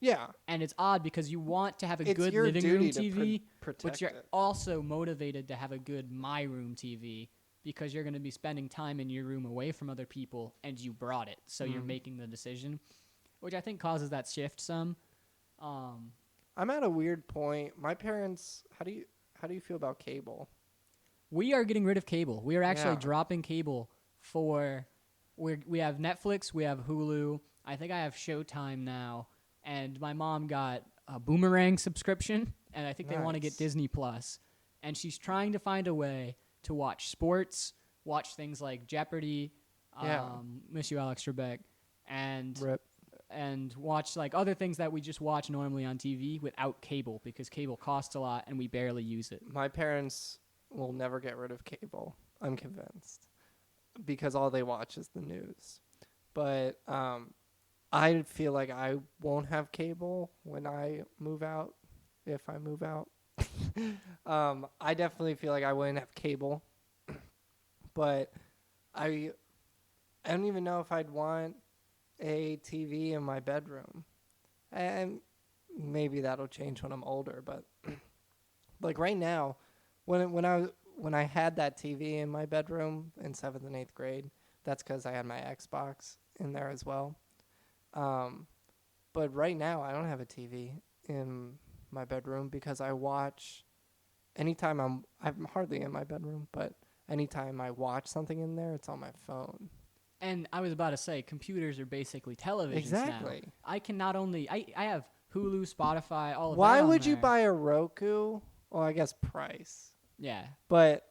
Yeah. And it's odd because you want to have a good living room TV, but you're also motivated to have a good my room TV, because you're going to be spending time in your room away from other people, and you brought it, so you're making the decision, which I think causes that shift some. I'm at a weird point. My parents, how do you feel about cable? We are getting rid of cable. We are actually dropping cable for. We have Netflix, we have Hulu. I think I have Showtime now, and my mom got a Boomerang subscription, and I think they want to get Disney Plus, and she's trying to find a way to watch sports, watch things like Jeopardy, Miss You, Alex Trebek, and watch like other things that we just watch normally on TV without cable, because cable costs a lot and we barely use it. My parents will never get rid of cable, I'm convinced, because all they watch is the news. But I feel like I won't have cable when I move out, if I move out. I definitely feel like I wouldn't have cable, but I don't even know if I'd want a TV in my bedroom. And maybe that'll change when I'm older, but like right now, when I had that TV in my bedroom in 7th and 8th grade, that's because I had my Xbox in there as well. But right now, I don't have a TV in my bedroom because I watch anytime I'm hardly in my bedroom, but anytime I watch something in there, it's on my phone. And I was about to say, computers are basically televisions Exactly. now. I can not only I have Hulu, Spotify, all of that. Why on would you there. buy a Roku? Well, I guess price. Yeah. But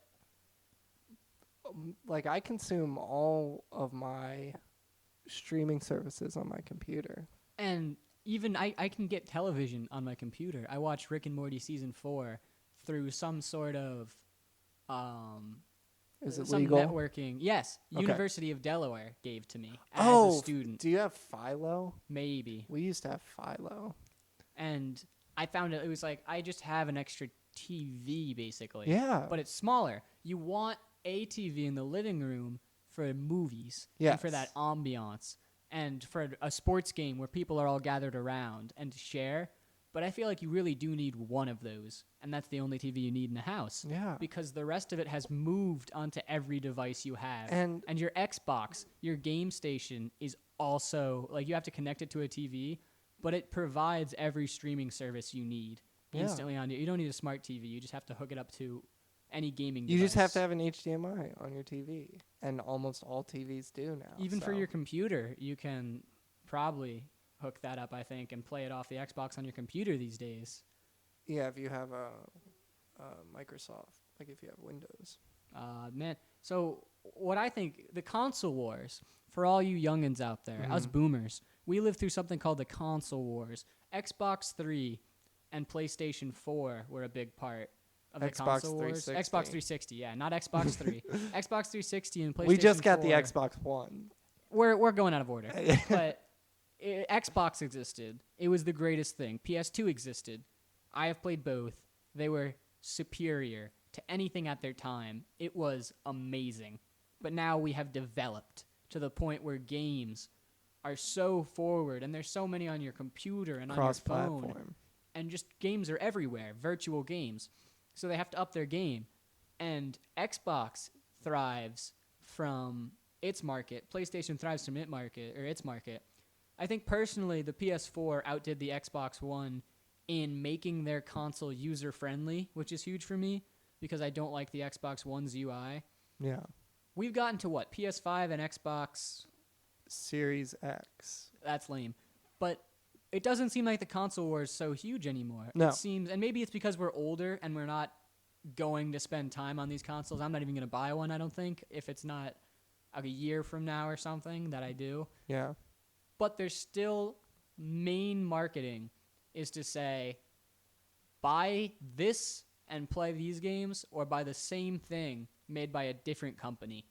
like I consume all of my streaming services on my computer. And even I can get television on my computer. I watched Rick and Morty season 4 through some sort of Is it some legal? networking. Yes, Okay. University of Delaware gave to me as Oh, a student. do you have Philo? Maybe. We used to have Philo. And I found it was like I just have an extra TV basically. Yeah. But it's smaller. You want a TV in the living room for movies Yes. and for that ambiance and for a sports game where people are all gathered around and to share. But I feel like you really do need one of those, and that's the only TV you need in the house. Yeah. Because the rest of it has moved onto every device you have. And your Xbox, your game station is also, like, you have to connect it to a TV, but it provides every streaming service you need instantly on you. You don't need a smart TV. You just have to hook it up to any gaming device. you just have to have an HDMI on your TV, and almost all TVs do now. Even for so. your computer, you can probably hook that up, I think, and play it off the Xbox on your computer these days. Yeah, if you have a Microsoft, like if you have Windows. Man, so what I think, the console wars, for all you youngins out there, us Mhm. boomers, we lived through something called the console wars. Xbox 3 and PlayStation 4 were a big part of the Xbox console wars. 360. Xbox 360, yeah, not Xbox 3. Xbox 360 and PlayStation 4. We just got the Xbox One. We're going out of order. But Xbox existed. It was the greatest thing. PS2 existed. I have played both. They were superior to anything at their time. It was amazing. But now we have developed to the point where games are so forward, and there's so many on your computer and on your phone. Cross-platform. And just games are everywhere, virtual games. So they have to up their game. And Xbox thrives from its market. PlayStation thrives from its market. I think personally the PS4 outdid the Xbox One in making their console user-friendly, which is huge for me because I don't like the Xbox One's UI. Yeah. We've gotten to what? PS5 and Xbox. Series X. That's lame. But it doesn't seem like the console war is so huge anymore. No. It seems, and maybe it's because we're older and we're not going to spend time on these consoles. I'm not even going to buy one, I don't think, if it's not like a year from now or something that I do. Yeah. But there's still main marketing is to say, buy this and play these games, or buy the same thing made by a different company.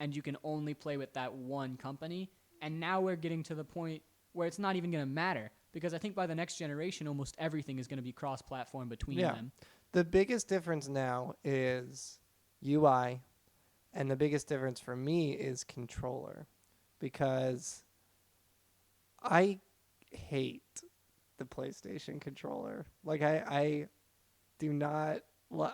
And you can only play with that one company. And now we're getting to the point where it's not even going to matter. Because I think by the next generation, almost everything is going to be cross-platform between them. The biggest difference now is UI, and the biggest difference for me is controller, because I hate the PlayStation controller. Like I do not.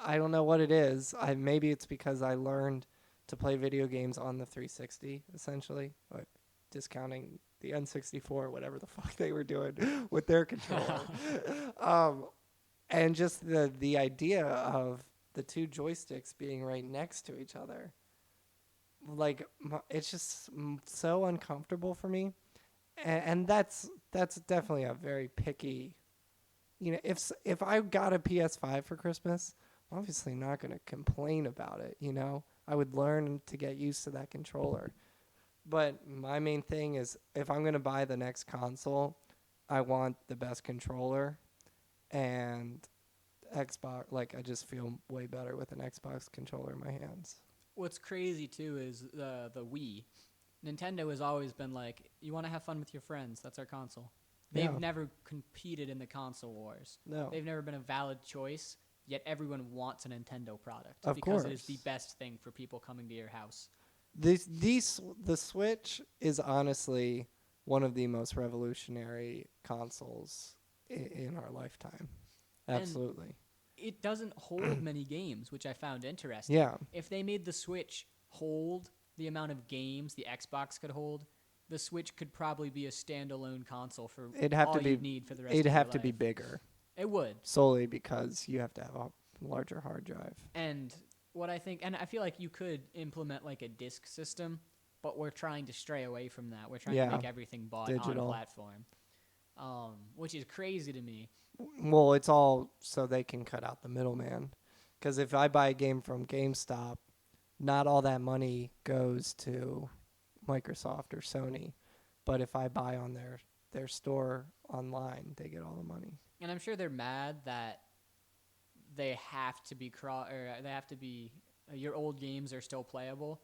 I don't know what it is. Maybe it's because I learned to play video games on the 360, essentially, like discounting the N64, whatever the fuck they were doing with their controller. And just the idea of the two joysticks being right next to each other, like it's just so uncomfortable for me. And that's definitely a very picky. You know, if I got a PS5 for Christmas, I'm obviously not going to complain about it. You know, I would learn to get used to that controller. But my main thing is, if I'm going to buy the next console, I want the best controller. And Xbox, like, I just feel way better with an Xbox controller in my hands. What's crazy, too, is the Wii. Nintendo has always been like, you want to have fun with your friends, that's our console. They've never competed in the console wars. No. They've never been a valid choice, yet everyone wants a Nintendo product. Of because it is course. the best thing for people coming to your house. The Switch is honestly one of the most revolutionary consoles in our lifetime. Absolutely. It doesn't hold many games, which I found interesting. Yeah. If they made the Switch hold the amount of games the Xbox could hold, the Switch could probably be a standalone console for all you'd need for the rest of your life. It'd have to be bigger. It would. Solely because you have to have a larger hard drive. And what I think, and I feel like you could implement like a disc system, but we're trying to stray away from that. We're trying to make everything bought digital. on a platform, which is crazy to me. Well, it's all so they can cut out the middleman. Because if I buy a game from GameStop, not all that money goes to Microsoft or Sony. But if I buy on their store online, they get all the money. And I'm sure they're mad that they have to be your old games are still playable.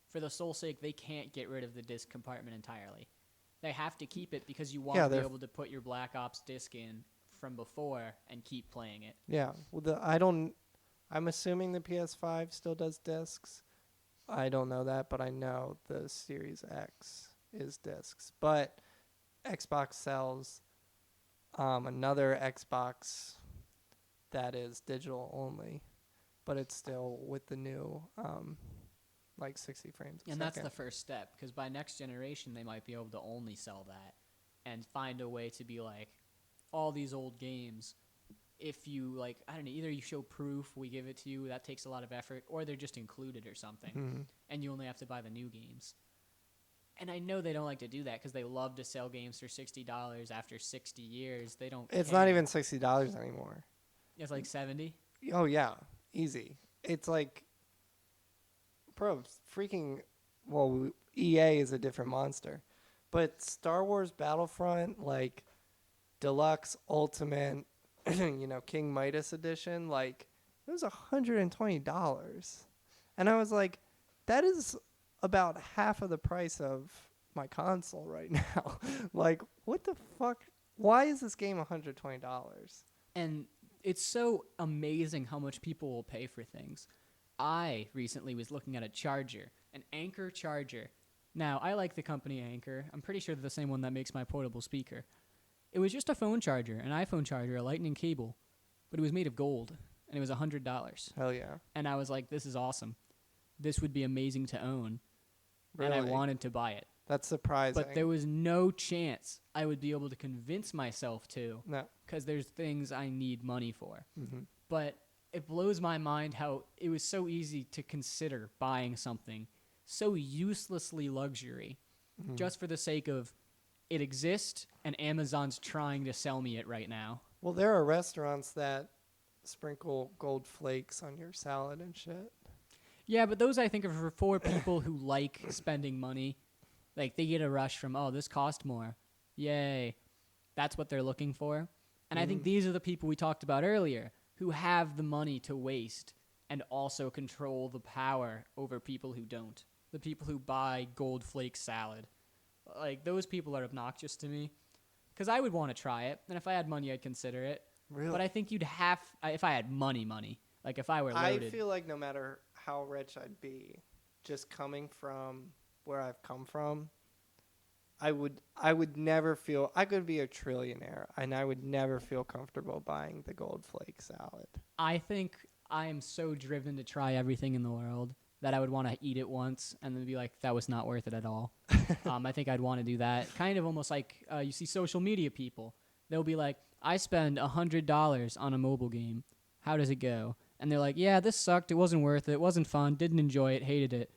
For the sole sake, they can't get rid of the disc compartment entirely. They have to keep it because you want to be able to put your Black Ops disc in from before and keep playing it. Yeah. Well, I'm assuming the PS5 still does discs. I don't know that, but I know the Series X is discs. But Xbox sells another Xbox that is digital only, but it's still with the new like 60 frames a second. That's the first step, because by next generation they might be able to only sell that and find a way to be like, all these old games, if you like, I don't know, either you show proof, we give it to you, that takes a lot of effort, or they're just included or something, and you only have to buy the new games. And I know they don't like to do that because they love to sell games for $60 after 60 years. They don't. It's care. not even $60 anymore. It's like 70. Oh yeah, easy. It's like, bro, freaking. Well, EA is a different monster, but Star Wars Battlefront, like Deluxe, Ultimate, King Midas edition, like it was $120, and I was like, that is about half of the price of my console right now. Like, what the fuck? Why is this game $120? And it's so amazing how much people will pay for things. I recently was looking at a charger, an Anker charger. Now, I like the company Anker. I'm pretty sure they're the same one that makes my portable speaker. It was just a phone charger, an iPhone charger, a lightning cable, but it was made of gold, and it was $100. Hell yeah. And I was like, this is awesome. This would be amazing to own. Really? And I wanted to buy it. That's surprising. But there was no chance I would be able to convince myself to. No. Because there's things I need money for. Mm-hmm. But it blows my mind how it was so easy to consider buying something so uselessly luxury just for the sake of it exists and Amazon's trying to sell me it right now. Well, there are restaurants that sprinkle gold flakes on your salad and shit. Yeah, but those I think are for people who like spending money. Like they get a rush from, oh, this cost more. Yay. That's what they're looking for. And I think these are the people we talked about earlier who have the money to waste and also control the power over people who don't. The people who buy gold flake salad. Like those people are obnoxious to me. Because I would want to try it. And if I had money, I'd consider it. Really? But I think you'd have, if I had money. Like if I were loaded. I feel like no matter how rich I'd be, just coming from where I've come from, I would never feel, I could be a trillionaire and I would never feel comfortable buying the gold flake salad. I think I am so driven to try everything in the world that I would want to eat it once and then be like, that was not worth it at all. I think I'd want to do that. Kind of almost like you see social media people. They'll be like, I spend $100 on a mobile game. How does it go? And they're like, yeah, this sucked. It wasn't worth it. It wasn't fun. Didn't enjoy it. Hated it.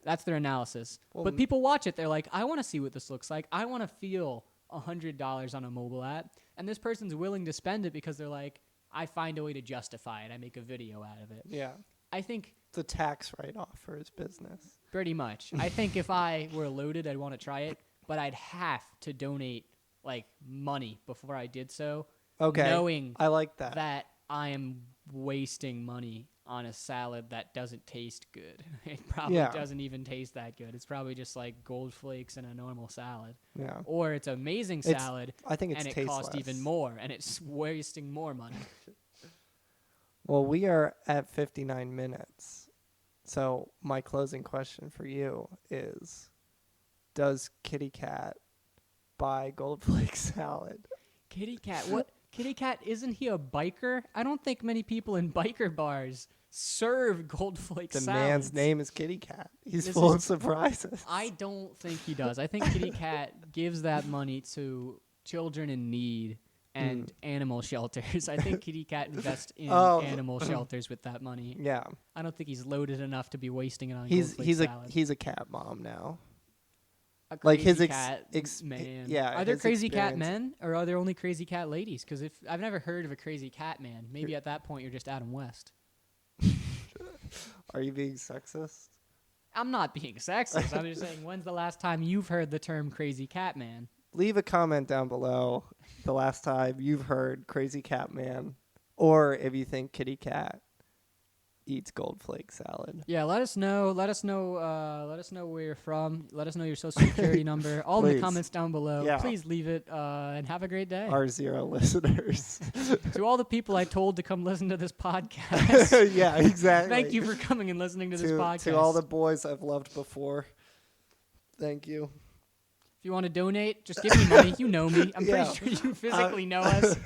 That's their analysis. Well, but people watch it. They're like, I want to see what this looks like. I want to feel $100 on a mobile app. And this person's willing to spend it because they're like, I find a way to justify it. I make a video out of it. Yeah. I think it's a tax write-off for his business. Pretty much. I think if I were loaded, I'd want to try it. But I'd have to donate like money before I did so. Okay. Knowing I like that. That I am wasting money on a salad that doesn't taste good. It probably doesn't even taste that good. It's probably just like gold flakes in a normal salad. Yeah. Or it's amazing salad. I think it's and it tasteless. costs even more, and it's wasting more money. Well, we are at 59 minutes. So my closing question for you is, does Kitty Cat buy Gold Flake salad. Kitty Cat. What? Kitty Cat, isn't he a biker? I don't think many people in biker bars serve Gold Flake The salads. man's name is Kitty Cat. He's This full is- of surprises. I don't think he does. I think Kitty Cat gives that money to children in need and animal shelters. I think Kitty Cat invests in Oh. animal shelters with that money. Yeah. I don't think he's loaded enough to be wasting it on He's Gold Flake he's salad. he's a cat mom now. A like his crazy ex- cat man. yeah, Are there his crazy cat experience- men or are there only crazy cat ladies? Because if I've never heard of a crazy cat man, maybe at that point you're just Adam West. Are you being sexist? I'm not being sexist. I'm just saying, when's the last time you've heard the term crazy cat man? Leave a comment down below the last time you've heard Crazy Cat Man, or if you think Kitty Cat eats Gold Flake salad. Yeah, let us know. Let us know where you're from. Let us know your social security number. All in the Please. comments down below. Yeah. Please leave it and have a great day. Our 0 listeners. To all the people I told to come listen to this podcast, Yeah, exactly. thank you for coming and listening to this podcast. To all the boys I've loved before. Thank you. If you want to donate, just give me money. You know me. I'm Yeah. pretty sure you physically know us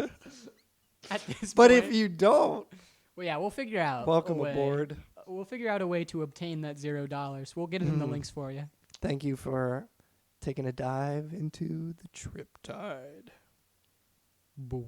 at this But point. if you don't, Well, yeah, we'll figure out. welcome a way. aboard. We'll figure out a way to obtain that $0. We'll get it in the links for you. Thank you for taking a dive into the Triptide. Boom.